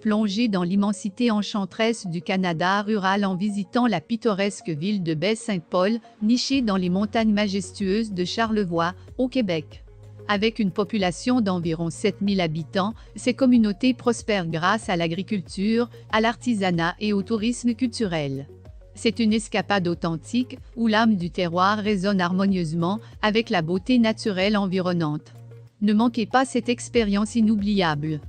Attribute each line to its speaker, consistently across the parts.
Speaker 1: Plongez dans l'immensité enchanteresse du Canada rural en visitant la pittoresque ville de Baie-Saint-Paul, nichée dans les montagnes majestueuses de Charlevoix, au Québec. Avec une population d'environ 7000 habitants, ces communautés prospèrent grâce à l'agriculture, à l'artisanat et au tourisme culturel. C'est une escapade authentique où l'âme du terroir résonne harmonieusement avec la beauté naturelle environnante. Ne manquez pas cette expérience inoubliable.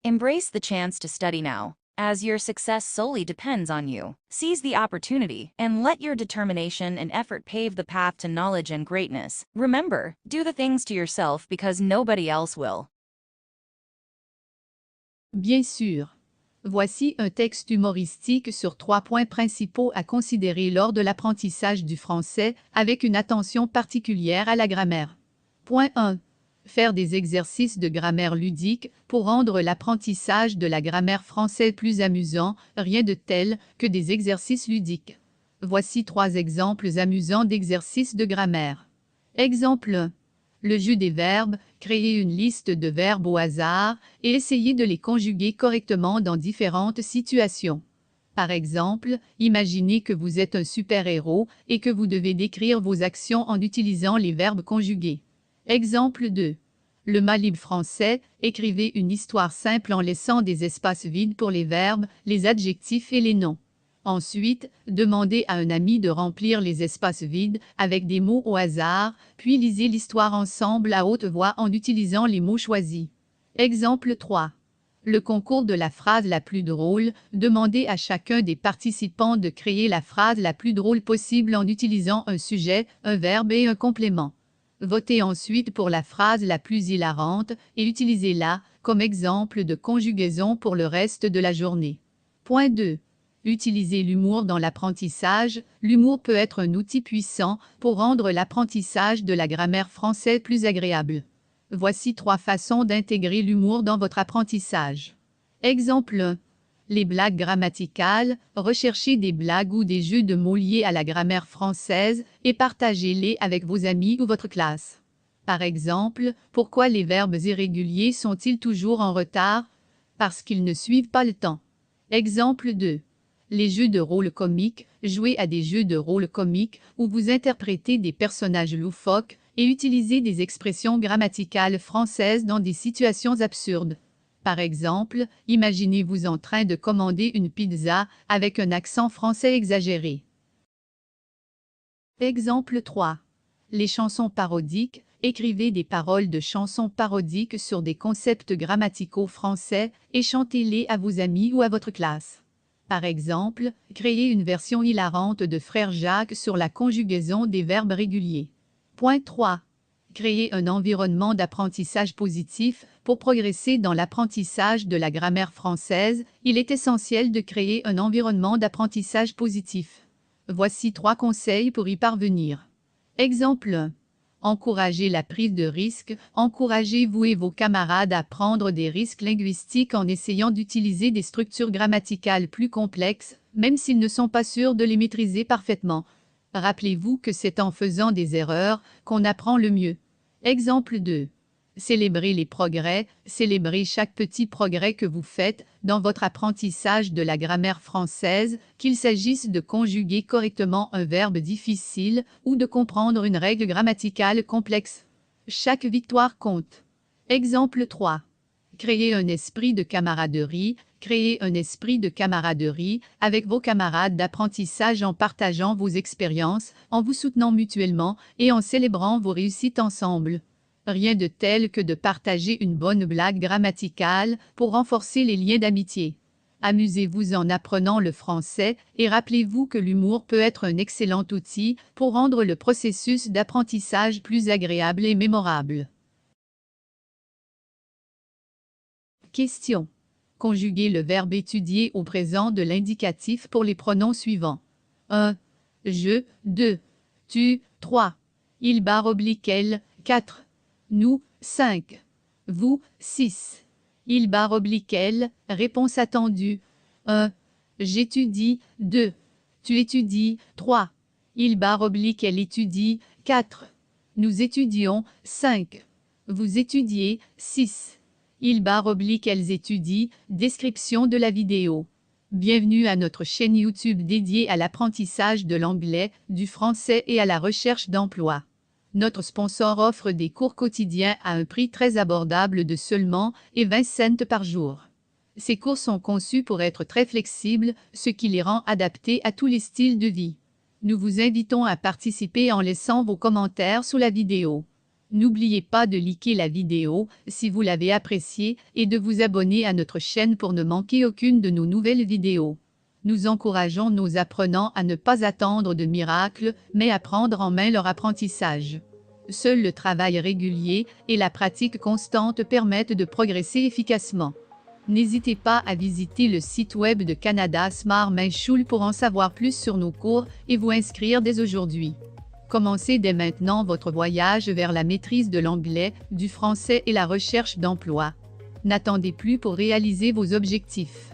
Speaker 2: Embrace the chance to study now, as your success solely depends on you. Seize the opportunity and let your determination and effort pave the path to knowledge and greatness. Remember, do the things to yourself because nobody else will.
Speaker 1: Bien sûr. Voici un texte humoristique sur 3 points principaux à considérer lors de l'apprentissage du français, avec une attention particulière à la grammaire. Point 1. Faire des exercices de grammaire ludique pour rendre l'apprentissage de la grammaire française plus amusant, rien de tel que des exercices ludiques. Voici 3 exemples amusants d'exercices de grammaire. Exemple 1. Le jeu des verbes, créer une liste de verbes au hasard et essayer de les conjuguer correctement dans différentes situations. Par exemple, imaginez que vous êtes un super-héros et que vous devez décrire vos actions en utilisant les verbes conjugués. Exemple 2. Le Malib français, écrivez une histoire simple en laissant des espaces vides pour les verbes, les adjectifs et les noms. Ensuite, demandez à un ami de remplir les espaces vides avec des mots au hasard, puis lisez l'histoire ensemble à haute voix en utilisant les mots choisis. Exemple 3. Le concours de la phrase la plus drôle, demandez à chacun des participants de créer la phrase la plus drôle possible en utilisant un sujet, un verbe et un complément. Votez ensuite pour la phrase la plus hilarante et utilisez-la comme exemple de conjugaison pour le reste de la journée. Point 2. Utilisez l'humour dans l'apprentissage. L'humour peut être un outil puissant pour rendre l'apprentissage de la grammaire française plus agréable. Voici 3 façons d'intégrer l'humour dans votre apprentissage. Exemple 1. Les blagues grammaticales. Recherchez des blagues ou des jeux de mots liés à la grammaire française et partagez-les avec vos amis ou votre classe. Par exemple, pourquoi les verbes irréguliers sont-ils toujours en retard? Parce qu'ils ne suivent pas le temps. Exemple 2. Les jeux de rôle comiques. Jouez à des jeux de rôle comiques où vous interprétez des personnages loufoques et utilisez des expressions grammaticales françaises dans des situations absurdes. Par exemple, imaginez-vous en train de commander une pizza avec un accent français exagéré. Exemple 3. Les chansons parodiques. Écrivez des paroles de chansons parodiques sur des concepts grammaticaux français et chantez-les à vos amis ou à votre classe. Par exemple, créez une version hilarante de Frère Jacques sur la conjugaison des verbes réguliers. Point 3. Créer un environnement d'apprentissage positif. Pour progresser dans l'apprentissage de la grammaire française, il est essentiel de créer un environnement d'apprentissage positif. Voici 3 conseils pour y parvenir. Exemple 1. Encouragez la prise de risques. Encouragez-vous et vos camarades à prendre des risques linguistiques en essayant d'utiliser des structures grammaticales plus complexes, même s'ils ne sont pas sûrs de les maîtriser parfaitement. Rappelez-vous que c'est en faisant des erreurs qu'on apprend le mieux. Exemple 2. Célébrez les progrès. Célébrez chaque petit progrès que vous faites dans votre apprentissage de la grammaire française, qu'il s'agisse de conjuguer correctement un verbe difficile ou de comprendre une règle grammaticale complexe. Chaque victoire compte. Exemple 3. Créez un esprit de camaraderie. Créez un esprit de camaraderie avec vos camarades d'apprentissage en partageant vos expériences, en vous soutenant mutuellement et en célébrant vos réussites ensemble. Rien de tel que de partager une bonne blague grammaticale pour renforcer les liens d'amitié. Amusez-vous en apprenant le français et rappelez-vous que l'humour peut être un excellent outil pour rendre le processus d'apprentissage plus agréable et mémorable. Question. Conjuguez le verbe étudier au présent de l'indicatif pour les pronoms suivants. 1. Je, 2. Tu, 3. Il / elle, 4. Nous, 5. Vous, 6. Il / elle, réponse attendue. 1. J'étudie, 2. Tu étudies, 3. Il / elle étudie, 4. Nous étudions, 5. Vous étudiez. 6. Elles étudient. Description de la vidéo. Bienvenue à notre chaîne YouTube dédiée à l'apprentissage de l'anglais, du français et à la recherche d'emploi. Notre sponsor offre des cours quotidiens à un prix très abordable de seulement 20 cents par jour. Ces cours sont conçus pour être très flexibles, ce qui les rend adaptés à tous les styles de vie. Nous vous invitons à participer en laissant vos commentaires sous la vidéo. N'oubliez pas de liker la vidéo si vous l'avez appréciée et de vous abonner à notre chaîne pour ne manquer aucune de nos nouvelles vidéos. Nous encourageons nos apprenants à ne pas attendre de miracles, mais à prendre en main leur apprentissage. Seul le travail régulier et la pratique constante permettent de progresser efficacement. N'hésitez pas à visiter le site web de Canada Smart Main School pour en savoir plus sur nos cours et vous inscrire dès aujourd'hui. Commencez dès maintenant votre voyage vers la maîtrise de l'anglais, du français et la recherche d'emploi. N'attendez plus pour réaliser vos objectifs.